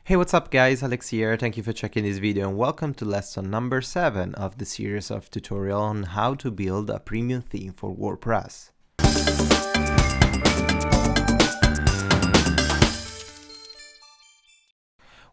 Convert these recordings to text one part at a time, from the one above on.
Hey, what's up guys, Alex here. Thank you for checking this video and welcome to lesson number 7 of the series of tutorial on how to build a premium theme for WordPress.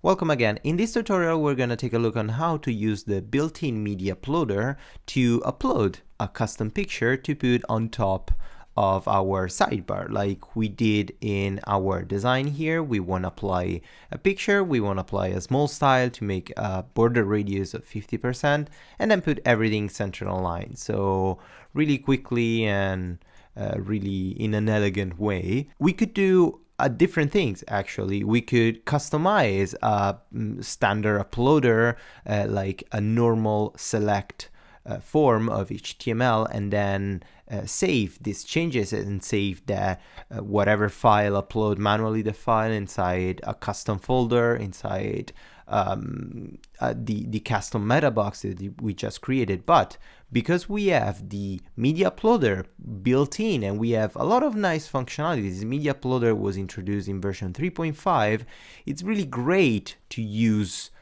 Welcome again. In this tutorial, we're going to take a look on how to use the built-in media uploader to upload a custom picture to put on top of our sidebar, like we did in our design here. We want to apply a picture, we want to apply a small style to make a border radius of 50%, and then put everything center aligned. So really quickly and really in an elegant way. We could do different things actually. We could customize a standard uploader like a normal select form of HTML and then save these changes and save the whatever file, upload manually the file inside a custom folder inside the custom meta box that we just created. But because we have the media uploader built in and we have a lot of nice functionalities, this media uploader was introduced in version 3.5, it's really great to use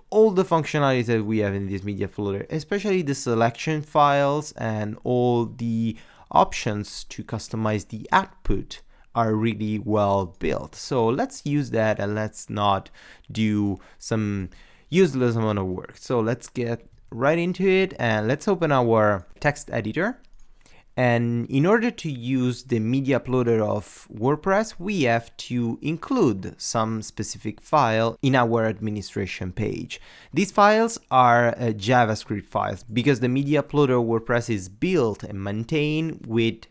all the functionalities that we have in this media uploader, especially the selection files and all the options to customize the output are really well built. So let's use that and let's not do some useless amount of work. So let's get right into it and let's open our text editor. And in order to use the media uploader of WordPress, we have to include some specific file in our administration page. These files are JavaScript files because the media uploader of WordPress is built and maintained with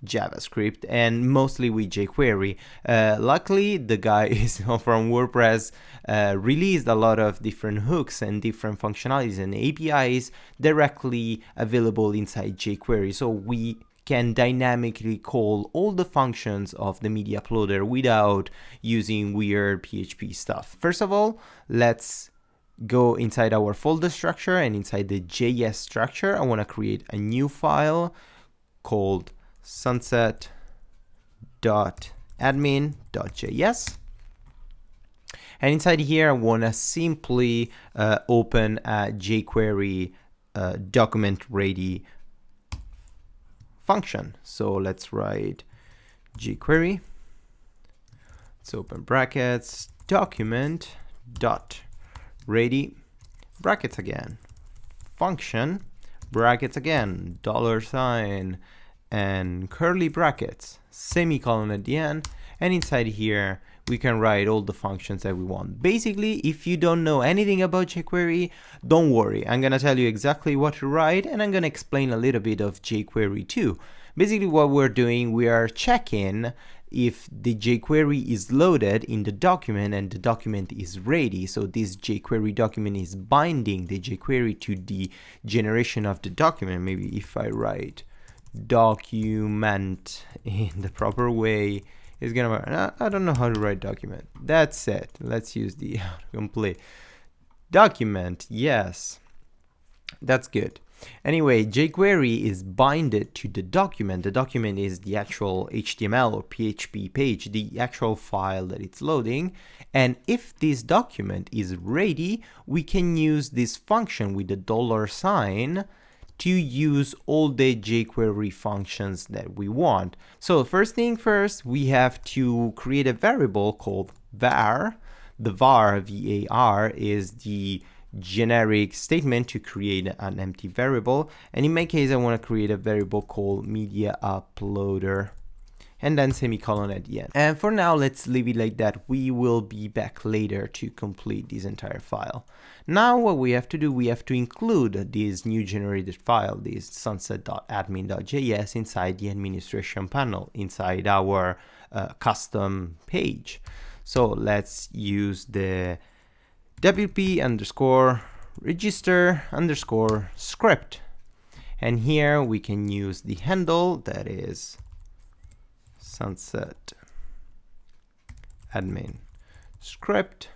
JavaScript and mostly with Jquery. Luckily, the guys from WordPress released a lot of different hooks and different functionalities and APIs directly available inside Jquery. So we can dynamically call all the functions of the media uploader without using weird PHP stuff. First of all, let's go inside our folder structure, and inside the JS structure, I want to create a new file called sunset.admin.js. And inside here, I want to simply open a Jquery document ready function. So let's write Jquery. Let's open brackets, document dot ready, brackets again, function, brackets again, $, and curly brackets, semicolon at the end, and inside here we can write all the functions that we want. Basically, if you don't know anything about Jquery, don't worry. I'm gonna tell you exactly what to write, and I'm gonna explain a little bit of Jquery too. Basically what we're doing, we are checking if the Jquery is loaded in the document and the document is ready. So this Jquery document is binding the Jquery to the generation of the document. Maybe if I write document in the proper way, it's gonna, I don't know how to write document. That's it. Let's use the complete document. Yes, that's good. Anyway, Jquery is binded to the document. The document is the actual HTML or PHP page, the actual file that it's loading. And if this document is ready, we can use this function with the $sign to use all the Jquery functions that we want. So first thing first, we have to create a variable called var. The var, var, is the generic statement to create an empty variable. And in my case, I want to create a variable called media uploader, and then semicolon at the end. And for now, let's leave it like that. We will be back later to complete this entire file. Now what we have to do, we have to include this new generated file, this sunset.admin.js, inside the administration panel, inside our custom page. So let's use the wp_register_script. And here we can use the handle that is sunset admin script,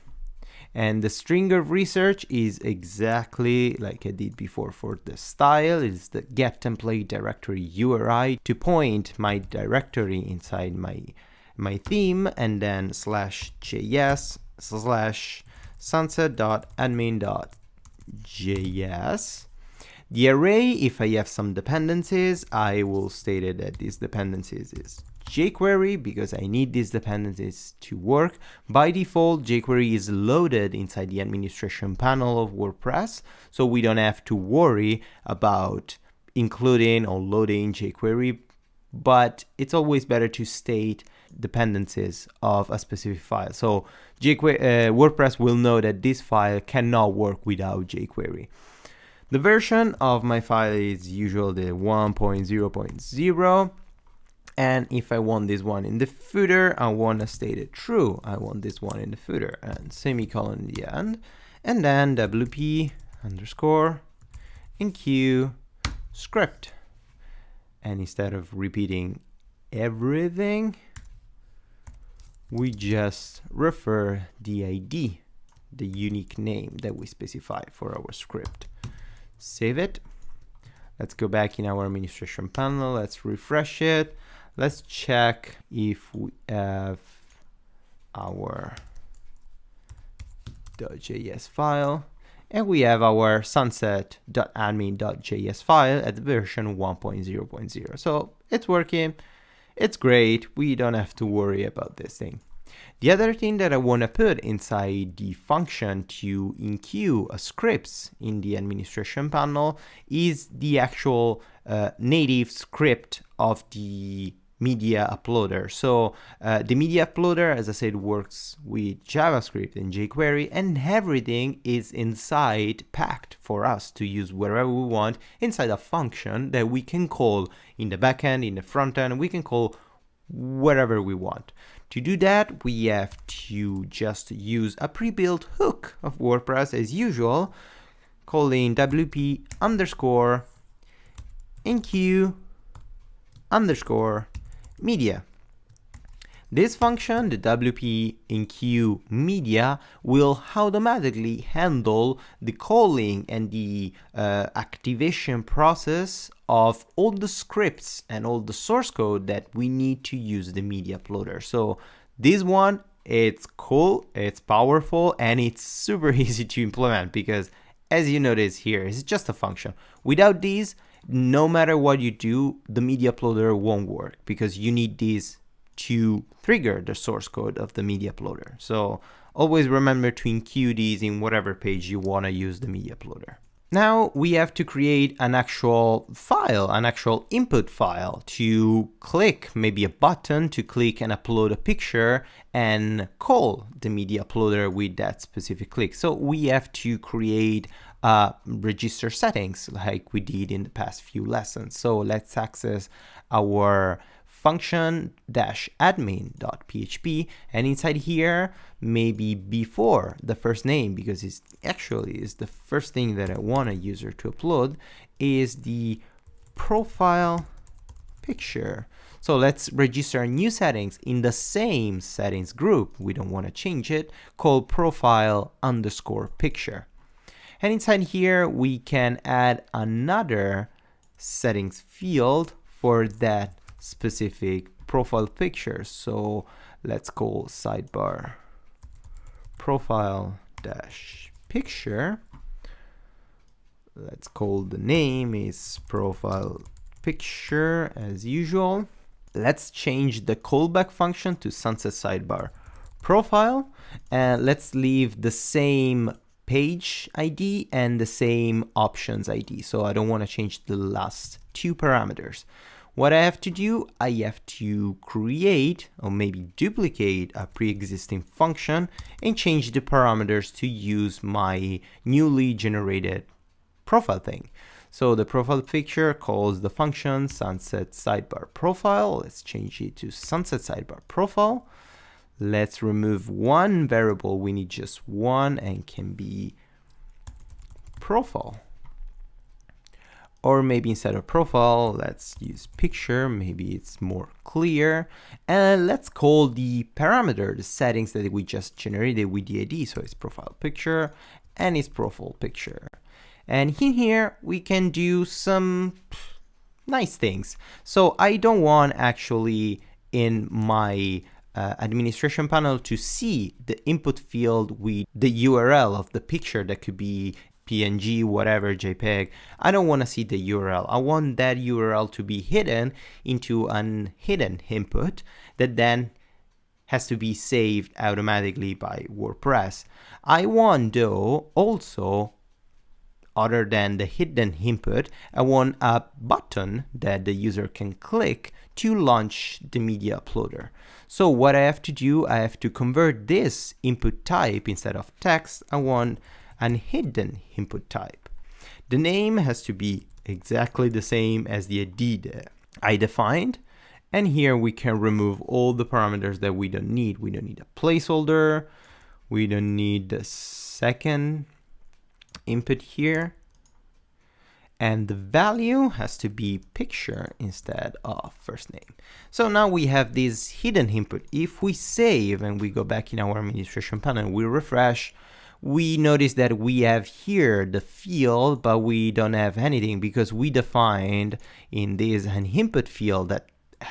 and the string of research is exactly like I did before for the style. It's the get template directory URI to point my directory inside my theme, and then /js sunset.admin.js. The array, if I have some dependencies, I will state it that these dependencies is Jquery because I need these dependencies to work. By default, Jquery is loaded inside the administration panel of WordPress, so we don't have to worry about including or loading Jquery, but it's always better to state dependencies of a specific file. So WordPress will know that this file cannot work without Jquery. The version of my file is usually the 1.0.0. And if I want this one in the footer, I want to state it true. I want this one in the footer and semicolon in the end. And then WP underscore enqueue script. And instead of repeating everything, we just refer the ID, the unique name that we specify for our script. Save it. Let's go back in our administration panel. Let's refresh it. Let's check if we have our .js file. And we have our sunset.admin.js file at version 1.0.0. So it's working. It's great. We don't have to worry about this thing. The other thing that I want to put inside the function to enqueue scripts in the administration panel is the actual native script of the media uploader. So the media uploader, as I said, works with JavaScript and jQuery, and everything is inside packed for us to use wherever we want inside a function that we can call in the backend, in the front end, we can call wherever we want. To do that, we have to just use a pre-built hook of WordPress as usual, calling WP underscore enqueue underscore media. This function, the WP enqueue media, will automatically handle the calling and the activation process of all the scripts and all the source code that we need to use the media uploader. So this one, it's cool, it's powerful, and it's super easy to implement because, as you notice here, it's just a function. Without these, no matter what you do, the media uploader won't work because you need these to trigger the source code of the media uploader. So always remember to enqueue these in whatever page you want to use the media uploader. Now we have to create an actual file, an actual input file to click, maybe a button to click and upload a picture and call the media uploader with that specific click. So we have to create register settings like we did in the past few lessons. So let's access our function-admin.php, and inside here, maybe before the first name, because it's actually is the first thing that I want a user to upload, is the profile picture. So let's register new settings in the same settings group. We don't want to change it, called profile underscore picture. And inside here, we can add another settings field for that specific profile picture. So let's call sidebar profile dash picture. Let's call the name is profile picture as usual. Let's change the callback function to sunset sidebar profile, and let's leave the same page ID and the same options ID. So I don't want to change the last two parameters. What I have to do, I have to create or maybe duplicate a pre-existing function and change the parameters to use my newly generated profile thing. So the profile picture calls the function sunset sidebar profile. Let's change it to sunset sidebar profile. Let's remove one variable. We need just one and can be profile. Or maybe instead of profile, let's use picture. Maybe it's more clear. And let's call the parameter, the settings that we just generated with the ID. So it's profile picture and it's profile picture. And in here, we can do some nice things. So I don't want actually in my administration panel to see the input field with the URL of the picture. That could be PNG, whatever, JPEG. I don't want to see the URL. I want that URL to be hidden into an hidden input that then has to be saved automatically by WordPress. I want, though, also, other than the hidden input, I want a button that the user can click to launch the media uploader. So what I have to do, I have to convert this input type. Instead of text, I want an hidden input type. The name has to be exactly the same as the ID that I defined. And here we can remove all the parameters that we don't need. We don't need a placeholder. We don't need the second input here. And the value has to be picture instead of first name. So now we have this hidden input. If we save and we go back in our administration panel, we refresh, we notice that we have here the field, but we don't have anything because we defined in this an input field that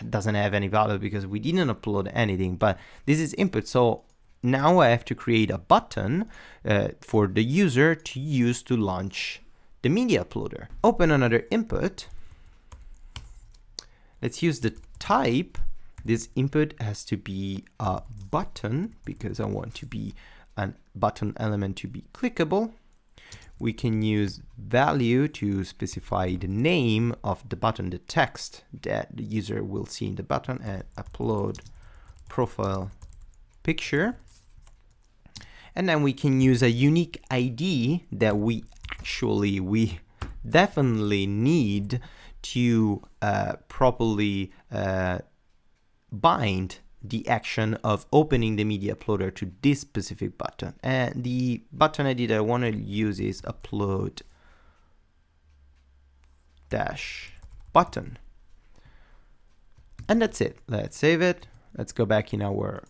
doesn't have any value because we didn't upload anything, but this is input. So now I have to create a button for the user to use to launch the media uploader. Open another input. Let's use the type. This input has to be a button because I want to be a button element to be clickable. We can use value to specify the name of the button, the text that the user will see in the button, and upload profile picture. And then we can use a unique ID that we definitely need to properly bind the action of opening the media uploader to this specific button. And the button ID that I want to use is upload dash button. And that's it. Let's save it. Let's go back in our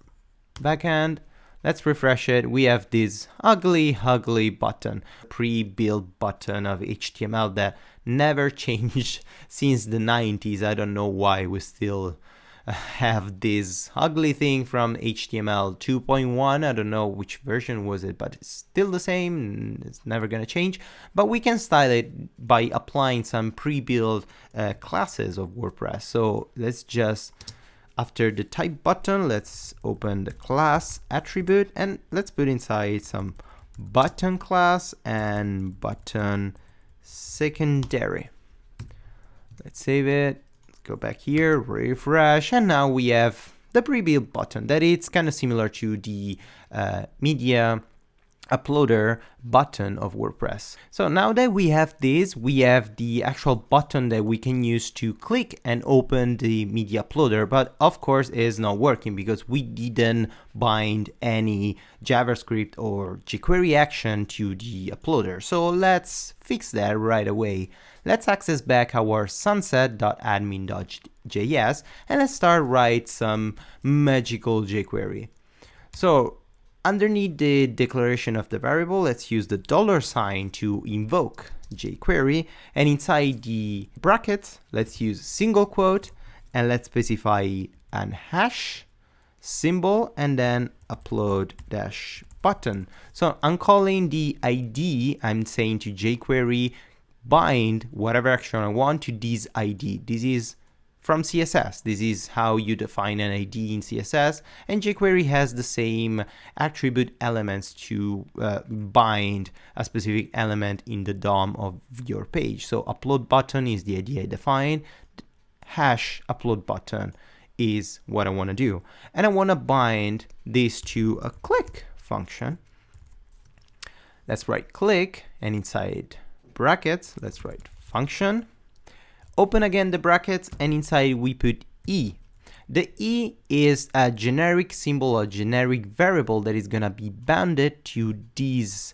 backend. Let's refresh it. We have this ugly button, pre-built button of HTML that never changed since the 90s. I don't know why we still have this ugly thing from HTML 2.1. I don't know which version was it, but it's still the same. It's never going to change. But we can style it by applying some pre-built classes of WordPress. So let's just, after the type button, let's open the class attribute and let's put inside some button class and button secondary. Let's save it. Go back here, refresh, and now we have the pre-built button that it's kind of similar to the media uploader button of WordPress. So now that we have this, we have the actual button that we can use to click and open the media uploader, but of course it is not working because we didn't bind any JavaScript or Jquery action to the uploader. So let's fix that right away. Let's access back our sunset.admin.js and let's start write some magical Jquery. So underneath the declaration of the variable, let's use the $sign to invoke Jquery, and inside the brackets, let's use single quote and let's specify an hash symbol and then upload dash button. So I'm calling the ID, I'm saying to Jquery, bind whatever action I want to this ID. This is from CSS. This is how you define an ID in CSS, and Jquery has the same attribute elements to bind a specific element in the DOM of your page. So upload button is the ID I define, hash upload button is what I want to do, and I want to bind this to a click function. Let's right click and inside brackets, let's write function. Open again the brackets and inside we put E. The E is a generic symbol, a generic variable that is gonna be bounded to this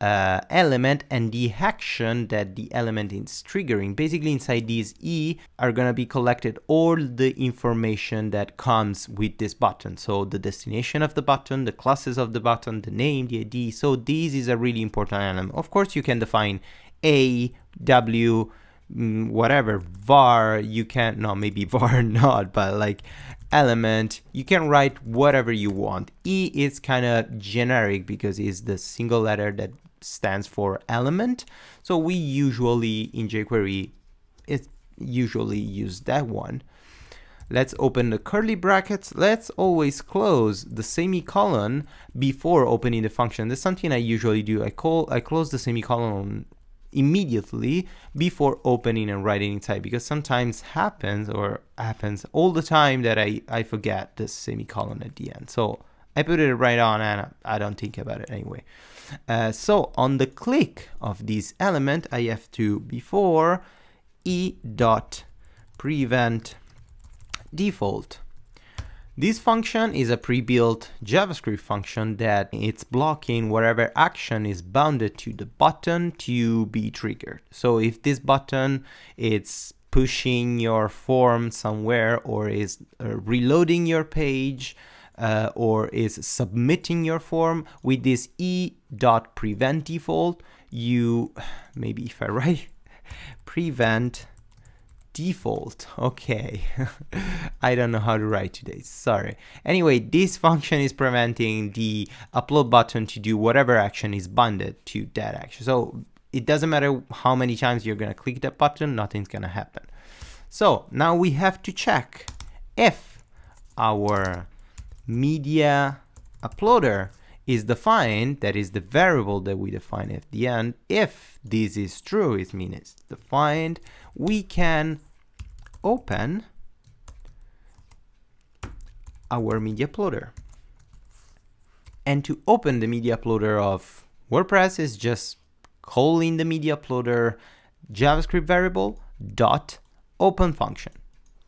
element and the action that the element is triggering. Basically inside this E are gonna be collected all the information that comes with this button. So the destination of the button, the classes of the button, the name, the ID. So this is a really important element. Of course you can define A, W, whatever, var, you can, no, maybe var not, but like element. You can write whatever you want. E is kind of generic because it's the single letter that stands for element. So we usually in jQuery usually use that one. Let's open the curly brackets. Let's always close the semicolon before opening the function. That's something I usually do. I close the semicolon immediately before opening and writing inside, because sometimes happens all the time that I forget the semicolon at the end. So I put it right on and I don't think about it anyway. So on the click of this element, I have to before e.prevent default. This function is a pre-built JavaScript function that it's blocking whatever action is bounded to the button to be triggered. So if this button it's pushing your form somewhere, or is reloading your page, or is submitting your form, with this e.prevent default, you, maybe if I write prevent default, okay. I don't know how to write today, sorry. Anyway, this function is preventing the upload button to do whatever action is bounded to that action. So it doesn't matter how many times you're gonna click that button, nothing's gonna happen. So now we have to check if our media uploader is defined, that is the variable that we define at the end. If this is true, it means it's defined, we can open our media uploader. And to open the media uploader of WordPress is just calling the media uploader JavaScript variable dot open function.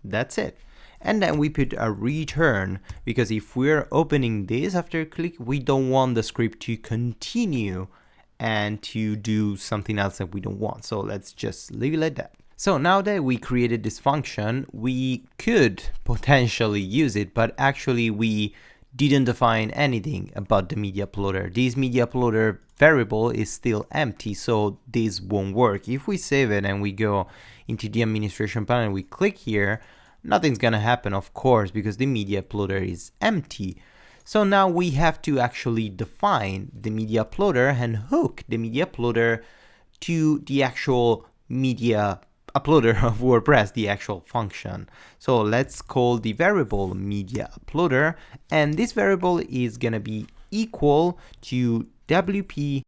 That's it. And then we put a return, because if we're opening this after a click, we don't want the script to continue and to do something else that we don't want. So let's just leave it like that. So now that we created this function, we could potentially use it, but actually we didn't define anything about the media uploader. This media uploader variable is still empty, so this won't work. If we save it and we go into the administration panel and we click here, nothing's gonna happen, of course, because the media uploader is empty. So now we have to actually define the media uploader and hook the media uploader to the actual media uploader of WordPress, the actual function. So let's call the variable media uploader, and this variable is gonna be equal to wp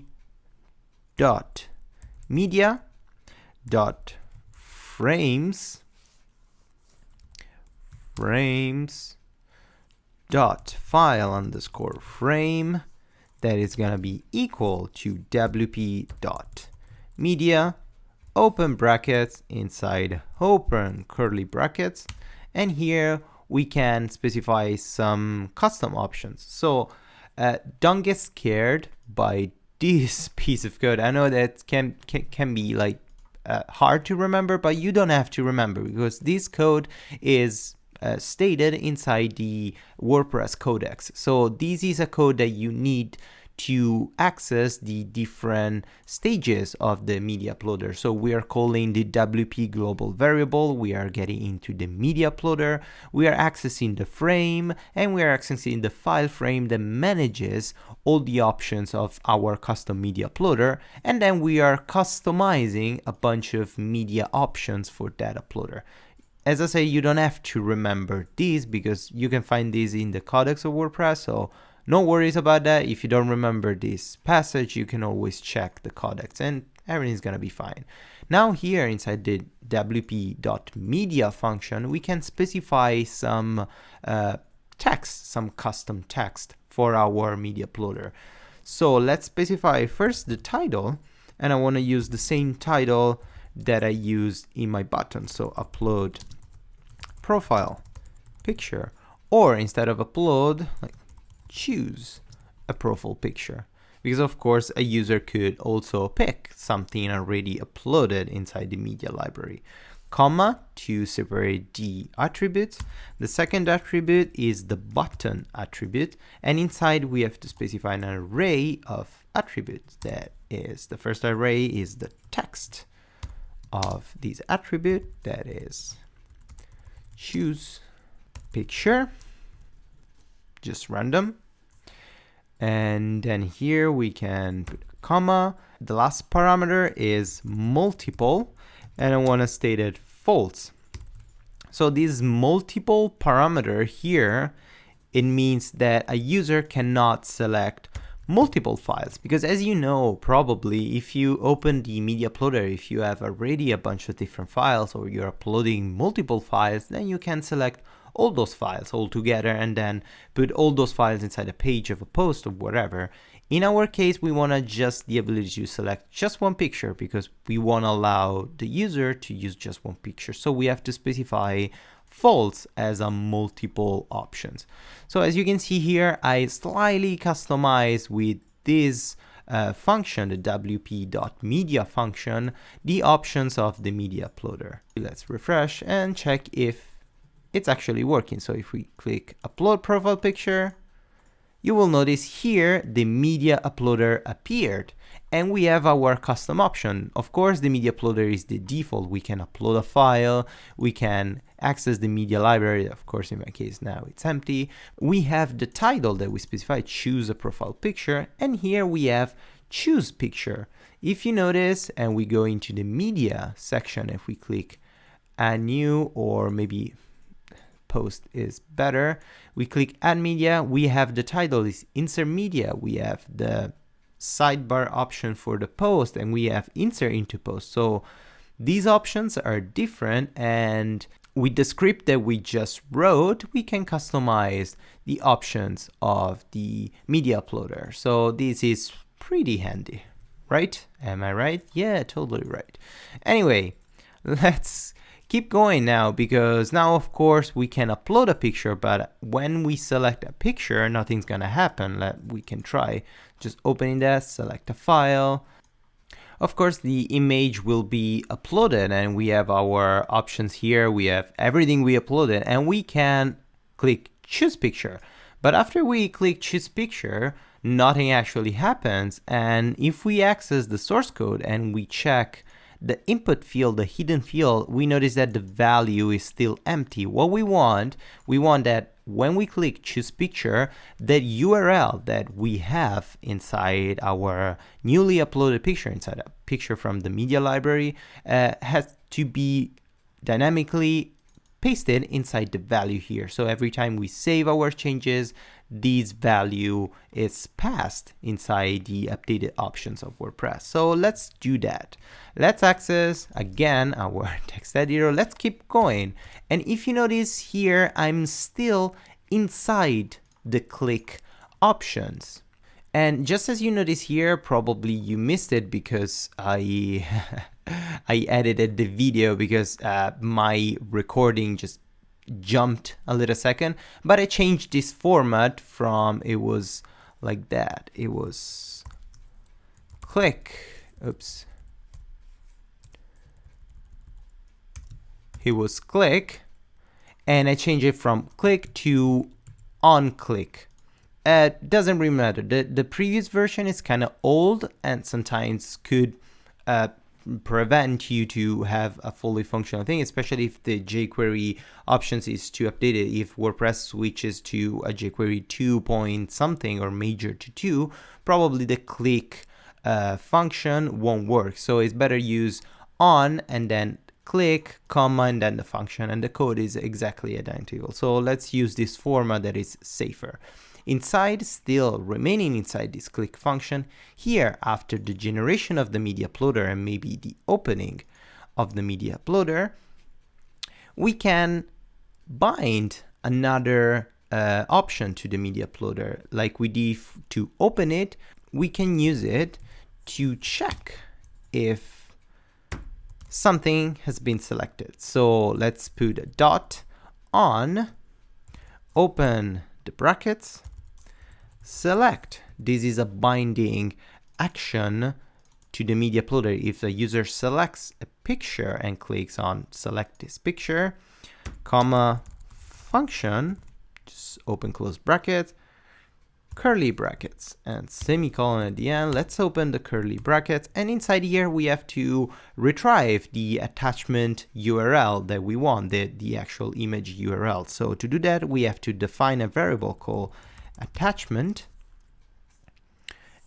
dot media dot frames dot file underscore frame, that is gonna be equal to wp dot media open brackets inside open curly brackets, and here we can specify some custom options. So don't get scared by this piece of code. I know that can be like hard to remember, but you don't have to remember, because this code is stated inside the WordPress codex. So this is a code that you need to access the different stages of the media uploader. So we are calling the WP global variable, we are getting into the media uploader, we are accessing the frame, and we are accessing the file frame that manages all the options of our custom media uploader, and then we are customizing a bunch of media options for that uploader. As I say, you don't have to remember these, because you can find these in the codex of WordPress, so no worries about that. If you don't remember this passage, you can always check the codex and everything's gonna be fine. Now here inside the wp.media function, we can specify some text, some custom text for our media uploader. So let's specify first the title, and I want to use the same title that I used in my button. So upload profile picture, or instead of upload, like choose a profile picture, because of course a user could also pick something already uploaded inside the media library. Comma to separate the attributes. The second attribute is the button attribute, and inside we have to specify an array of attributes. That is, the first array is the text of this attribute, that is choose picture, just random. And then here we can put a comma. The last parameter is multiple, and I want to state it false. So this multiple parameter here, it means that a user cannot select multiple files, because as you know, probably if you open the media uploader, if you have already a bunch of different files or you're uploading multiple files, then you can select all those files all together and then put all those files inside a page of a post or whatever. In our case, we want to just the ability to select just one picture because we want to allow the user to use just one picture. So we have to specify false as a multiple options. So as you can see here, I slightly customize with this function, the wp.media function, the options of the media uploader. Let's refresh and check if it's actually working. So if we click upload profile picture, you will notice here the media uploader appeared and we have our custom option. Of course, the media uploader is the default. We can upload a file, we can access the media library. Of course, in my case now it's empty. We have the title that we specify, choose a profile picture, and here we have choose picture. If you notice and we go into the media section, if we click add new, or maybe post is better, we click add media, we have the title is insert media, we have the sidebar option for the post, and we have insert into post. So these options are different, and with the script that we just wrote, we can customize the options of the media uploader. So this is pretty handy, right? Am I right? Yeah, totally right. Anyway, let's keep going now, because now of course we can upload a picture, but when we select a picture, nothing's gonna happen. We can try just opening that, select a file. Of course, the image will be uploaded and we have our options here. We have everything we uploaded and we can click choose picture. But after we click choose picture, nothing actually happens. And if we access the source code and we check the input field, the hidden field, we notice that the value is still empty. What we want that when we click choose picture, that URL that we have inside our newly uploaded picture, inside a picture from the media library, has to be dynamically pasted inside the value here. So every time we save our changes, this value is passed inside the updated options of WordPress. So let's do that. Let's access again our text editor. Let's keep going. And if you notice here, I'm still inside the click options. And just as you notice here, probably you missed it because I edited the video because my recording just jumped a little second, but I changed this format from, it was like that, it was click, oops, it was click, and I changed it from click to on click. Doesn't really matter. The previous version is kind of old and sometimes could prevent you to have a fully functional thing, especially if the jQuery options is too updated. If WordPress switches to a jQuery 2 point something or major to 2, probably the click function won't work. So it's better use on and then click, comma, and then the function, and the code is exactly identical. So let's use this format that is safer. Inside, still remaining inside this click function, here after the generation of the media uploader and maybe the opening of the media uploader, we can bind another option to the media uploader. Like we did to open it, we can use it to check if something has been selected. So let's put a dot on, open the brackets, select. This is a binding action to the media uploader. If the user selects a picture and clicks on select this picture, comma, function, just open close bracket, curly brackets and semicolon at the end. Let's open the curly brackets, and inside here we have to retrieve the attachment URL that we want, the actual image URL. So to do that, we have to define a variable called attachment,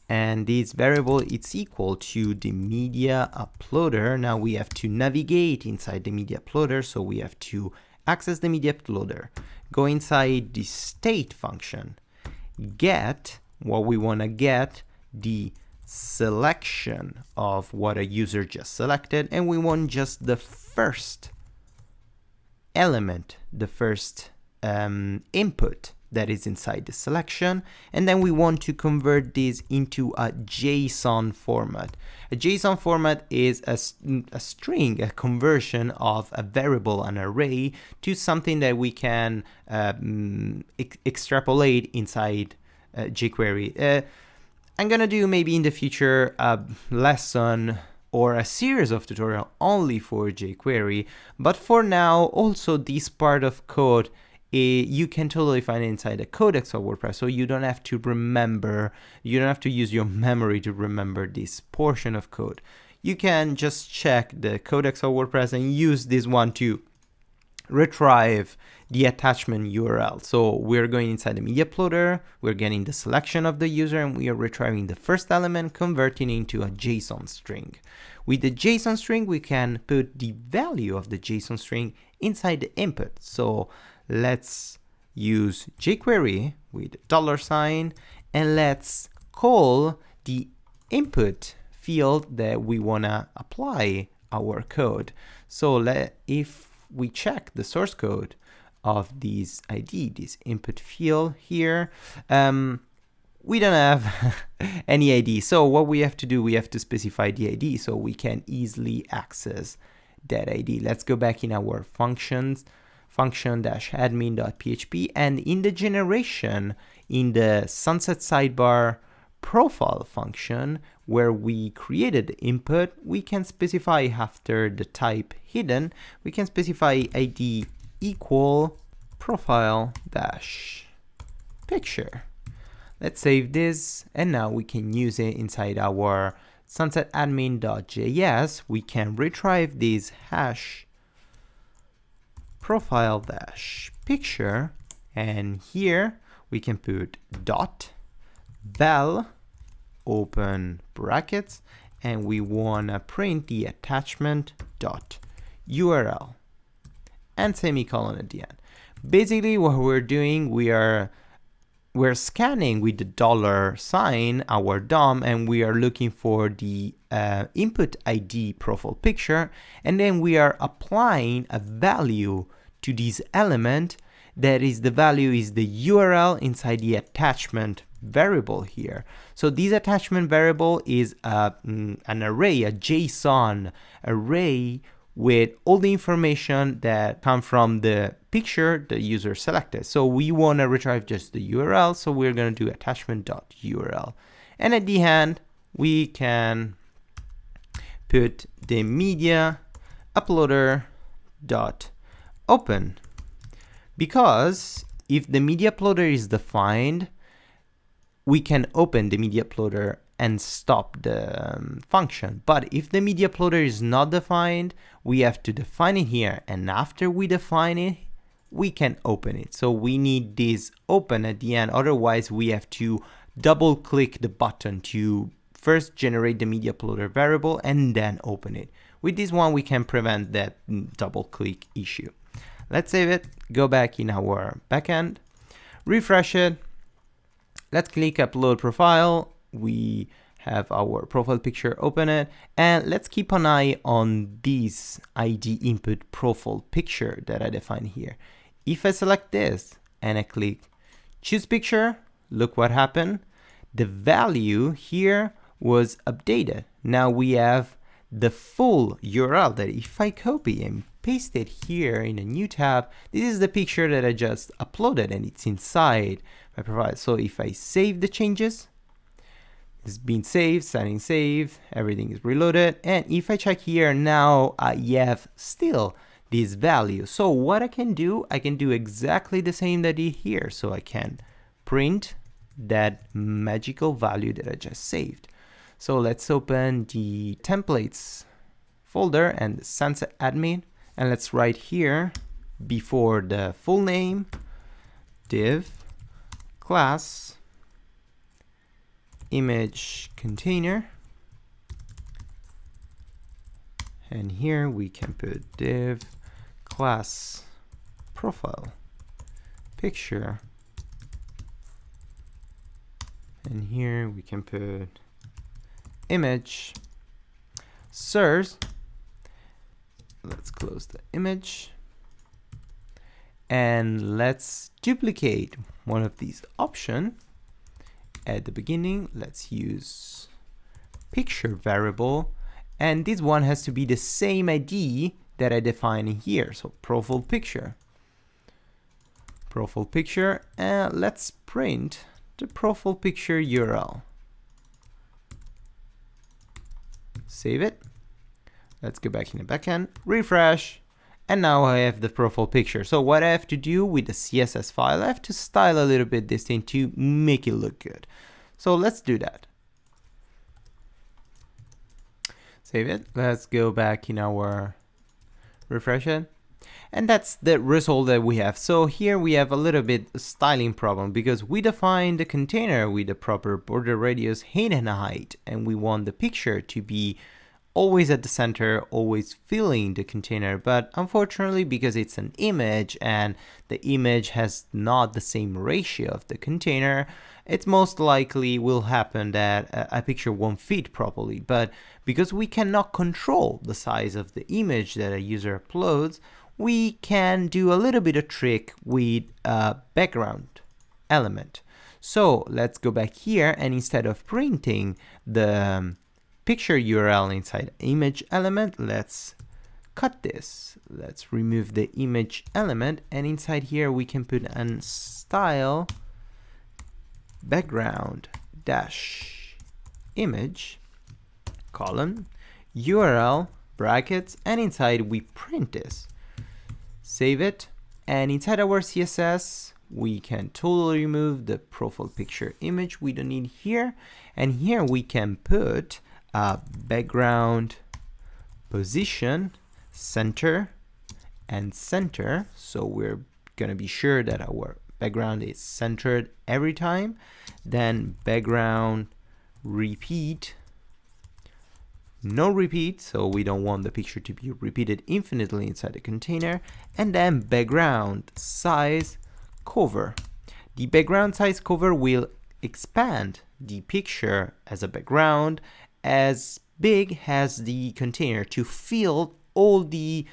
and this variable is equal to the media uploader. Now we have to navigate inside the media uploader, so we have to access the media uploader, go inside the state function, get what we want to get, the selection of what a user just selected, and we want just the first element, the first input that is inside the selection, and then we want to convert this into a JSON format. A JSON format is a string, a conversion of a variable, an array, to something that we can extrapolate inside Jquery. I'm gonna do maybe in the future a lesson or a series of tutorials only for Jquery, but for now, also this part of code you can totally find it inside the codex of WordPress, so you don't have to remember, you don't have to use your memory to remember this portion of code. You can just check the codex of WordPress and use this one to retrieve the attachment URL. So we're going inside the media uploader, we're getting the selection of the user, and we are retrieving the first element, converting into a JSON string. With the JSON string, we can put the value of the JSON string inside the input. So let's use Jquery with $, and let's call the input field that we want to apply our code. So if we check the source code of this ID, this input field here, we don't have any ID. So what we have to do, we have to specify the ID so we can easily access that ID. Let's go back in our functions, function-admin.php, and in the generation, in the sunset sidebar profile function where we created the input, we can specify after the type hidden, we can specify ID equal profile-picture. Let's save this, and now we can use it inside our sunsetadmin.js. We can retrieve this hash profile-picture, and here we can put .val open brackets, and we want to print the attachment .url and semicolon at the end. Basically what we're doing, we're scanning with the $sign our DOM, and we are looking for the input ID profile picture, and then we are applying a value to this element. That is, the value is the URL inside the attachment variable here. So this attachment variable is an array, a JSON array with all the information that come from the picture the user selected. So we want to retrieve just the URL, so we're going to do attachment.url. And at the end, we can put the media uploader.open, because if the media uploader is defined, we can open the media uploader and stop the function. But if the media uploader is not defined, we have to define it here, and after we define it, we can open it. So we need this open at the end, otherwise we have to double click the button to first generate the media uploader variable and then open it. With this one, we can prevent that double click issue. Let's save it, go back in our backend, refresh it. Let's click upload profile. We have our profile picture, open it, and let's keep an eye on this ID input profile picture that I defined here. If I select this and I click choose picture, look what happened. The value here was updated. Now we have the full URL that if I copy and paste it here in a new tab, this is the picture that I just uploaded and it's inside my profile. So if I save the changes, it's been saved, setting save, everything is reloaded. And if I check here now, I have still this value. So what I can do exactly the same that I did here. So I can print that magical value that I just saved. So let's open the templates folder and the Sunset admin, and let's write here before the full name div class image container, and here we can put div class profile picture, and here we can put image source. Let's close the image and let's duplicate one of these options. At the beginning, let's use picture variable, and this one has to be the same ID that I define here. So profile picture, and let's print the profile picture URL. Save it. Let's go back in the backend, refresh, and now I have the profile picture. So what I have to do with the CSS file, I have to style a little bit this thing to make it look good. So let's do that. Save it. Let's go back in our refresh it. And that's the result that we have. So here we have a little bit styling problem because we defined the container with the proper border radius, height and height, and we want the picture to be always at the center, always filling the container. But unfortunately, because it's an image and the image has not the same ratio of the container, it most likely will happen that a picture won't fit properly. But because we cannot control the size of the image that a user uploads, we can do a little bit of trick with a background element. So let's go back here, and instead of printing the picture URL inside image element, let's cut this. Let's remove the image element, and inside here we can put an style background dash image column URL brackets, and inside we print this. Save it, and inside our CSS we can totally remove the profile picture image we don't need here, and here we can put background position center and center. So we're gonna be sure that our background is centered every time. Then background repeat, no repeat, so we don't want the picture to be repeated infinitely inside the container. And then background size cover. The background size cover will expand the picture as a background as big as the container to fill all the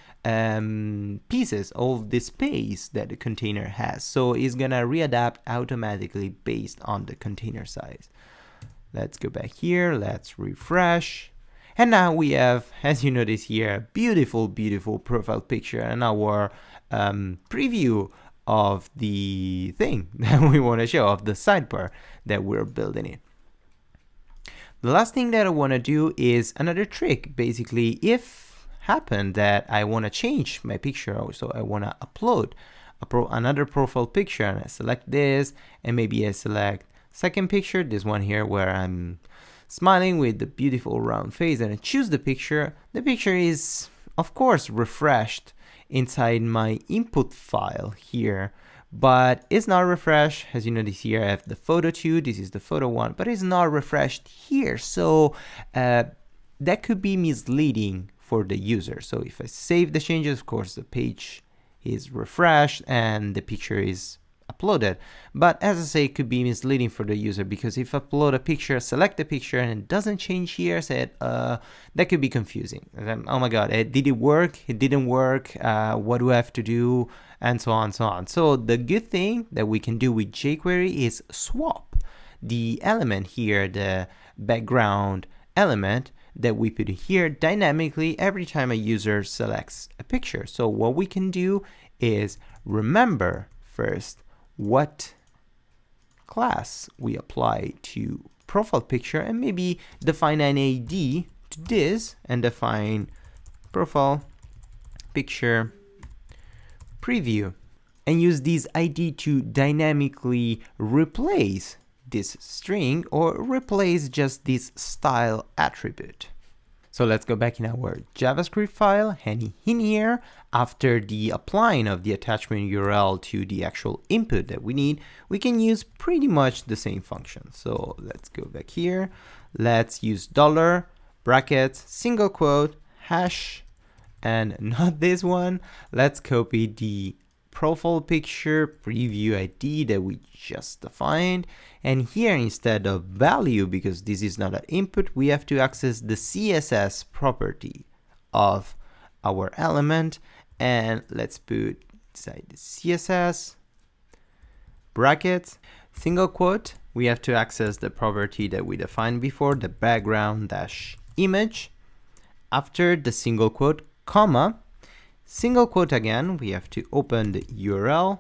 pieces, all the space that the container has. So it's gonna readapt automatically based on the container size. Let's go back here, let's refresh. And now we have, as you notice here, a beautiful, beautiful profile picture and our preview of the thing that we want to show, of the sidebar that we're building in. The last thing that I want to do is another trick. Basically, if happened that I want to change my picture, so I want to upload another profile picture, and I select this, and maybe I select second picture, this one here where I'm smiling with the beautiful round face, and I choose the picture is of course refreshed inside my input file here, but it's not refreshed. As you notice here, I have the photo 2, this is the photo 1, but it's not refreshed here. So that could be misleading for the user. So if I save the changes, of course the page is refreshed and the picture is uploaded. But as I say, it could be misleading for the user, because if I upload a picture, select the picture, and it doesn't change here, that could be confusing. Oh my god, did it work? It didn't work. What do I have to do? And so on, so on. So the good thing that we can do with jQuery is swap the element here, the background element that we put here dynamically every time a user selects a picture. So what we can do is remember first what class we apply to profile picture, and maybe define an ID to this and define profile picture preview, and use this ID to dynamically replace this string or replace just this style attribute. So let's go back in our JavaScript file, and in here, after the applying of the attachment URL to the actual input that we need, we can use pretty much the same function. So let's go back here. Let's use dollar, brackets, single quote, hash, and not this one. Let's copy the profile picture preview ID that we just defined, and here instead of value, because this is not an input, we have to access the CSS property of our element, and let's put inside the CSS brackets single quote. We have to access the property that we defined before, the background dash image. After the single quote, comma, single quote again, we have to open the URL,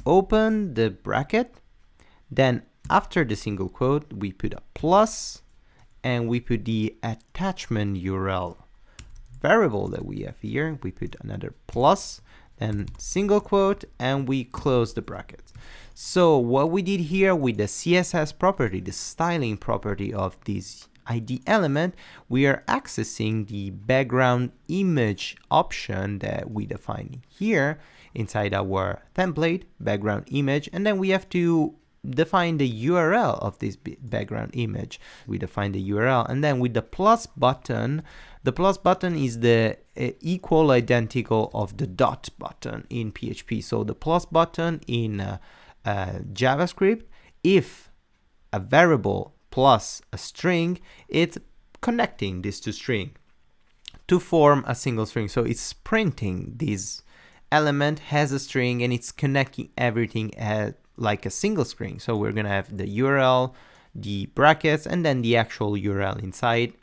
open the bracket, then after the single quote, we put a plus, and we put the attachment URL variable that we have here. We put another plus, then single quote, and we close the brackets. So what we did here with the CSS property, the styling property of this ID element, we are accessing the background image option that we define here inside our template, background image, and then we have to define the URL of this background image. We define the URL, and then with the plus button, the plus button is the equal identical of the dot button in PHP. So the plus button in JavaScript, if a variable plus a string, it's connecting these two strings to form a single string. So it's printing this element has a string and it's connecting everything as like a single string. So we're gonna have the URL, the brackets, and then the actual URL inside,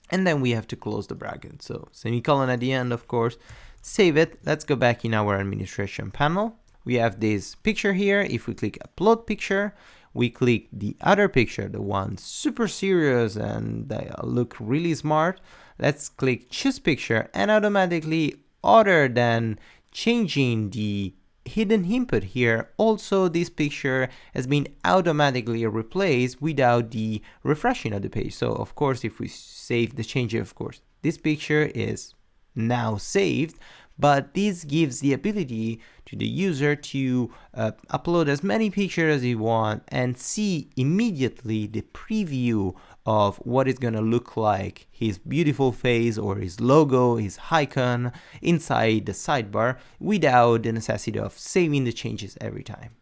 and then we have to close the bracket. So semicolon at the end, of course. Save it. Let's go back in our administration panel. We have this picture here. If we click upload picture, we click the other picture, the one super serious and they look really smart. Let's click choose picture, and automatically, other than changing the hidden input here, also this picture has been automatically replaced without the refreshing of the page. So of course, if we save the change, of course, this picture is now saved, but this gives the ability to the user to upload as many pictures as he wants and see immediately the preview of what it's gonna look like, his beautiful face or his logo, his icon inside the sidebar without the necessity of saving the changes every time.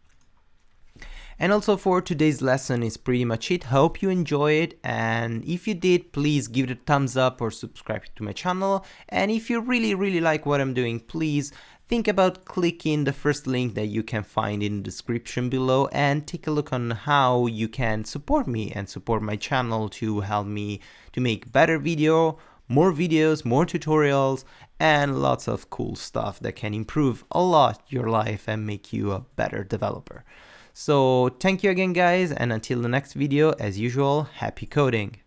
And also for today's lesson is pretty much it. Hope you enjoy it, and if you did, please give it a thumbs up or subscribe to my channel. And if you really like what I'm doing, please think about clicking the first link that you can find in the description below and take a look on how you can support me and support my channel to help me to make better more videos, more tutorials, and lots of cool stuff that can improve a lot your life and make you a better developer. So thank you again, guys, and until the next video, as usual, happy coding.